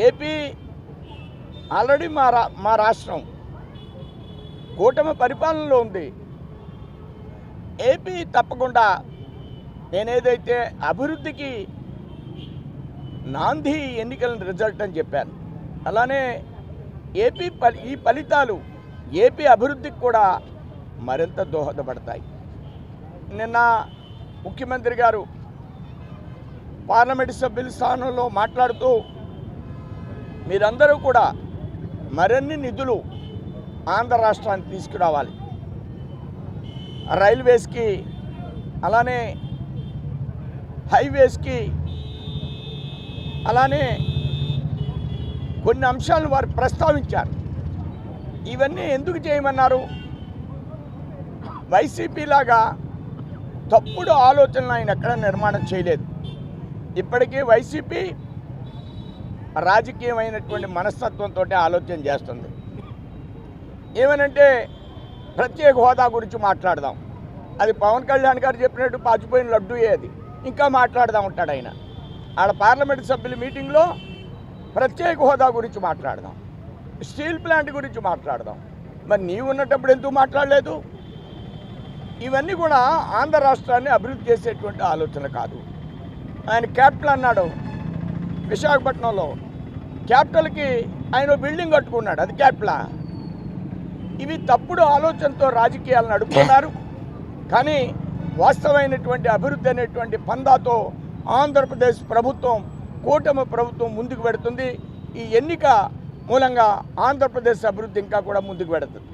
AP already మా రాష్ట్రం కూటమి పరిపాలనలో ఉంది. ఏపీ తప్పకుండా నేనేదైతే అభివృద్ధికి నాంది ఎన్నికల రిజల్ట్ అని చెప్పాను, అలానే ఈ ఫలితాలు ఏపీ అభివృద్ధికి కూడా మరింత దోహదపడతాయి. నిన్న ముఖ్యమంత్రి గారు పార్లమెంటు సభ్యుల స్థానంలో మాట్లాడుతూ మీరందరూ కూడా మరిన్ని నిధులు ఆంధ్ర రాష్ట్రానికి తీసుకురావాలి, రైల్వేస్కి అలానే హైవేస్కి అలానే కొన్ని అంశాలను వారు ప్రస్తావించారు. ఇవన్నీ ఎందుకు చేయమన్నారు? వైసీపీ లాగా తప్పుడు ఆలోచనలు ఆయన ఎక్కడ నిర్మాణం చేయలేదు. ఇప్పటికీ వైసీపీ రాజకీయమైనటువంటి మనస్తత్వంతో ఆలోచన చేస్తుంది. ఏమనంటే ప్రత్యేక హోదా గురించి మాట్లాడదాం, అది పవన్ కళ్యాణ్ గారు చెప్పినట్టు పాచిపోయిన లడ్డు ఏది, ఇంకా మాట్లాడదాం ఉంటాడు ఆయన. ఆడ పార్లమెంటు సభ్యుల మీటింగ్లో ప్రత్యేక హోదా గురించి మాట్లాడదాం, స్టీల్ ప్లాంట్ గురించి మాట్లాడదాం. మరి నీవు ఉన్నప్పుడు ఎందుకు మాట్లాడలేదు? ఇవన్నీ కూడా ఆంధ్ర రాష్ట్రాన్ని అభివృద్ధి చేసేటువంటి ఆలోచన కాదు. ఆయన క్యాపిటల్ అన్నాడు, విశాఖపట్నంలో క్యాపిటల్కి ఆయన బిల్డింగ్ కట్టుకున్నాడు, అది క్యాపిటలా? ఇవి తప్పుడు ఆలోచనతో రాజకీయాలు నడుపుతున్నారు. కానీ వాస్తవమైనటువంటి అభివృద్ధి అనేటువంటి పందాతో ఆంధ్రప్రదేశ్ ప్రభుత్వం, కూటమి ప్రభుత్వం ముందుకు పెడుతుంది. ఈ ఎన్నిక మూలంగా ఆంధ్రప్రదేశ్ అభివృద్ధి ఇంకా కూడా ముందుకు పెడుతుంది.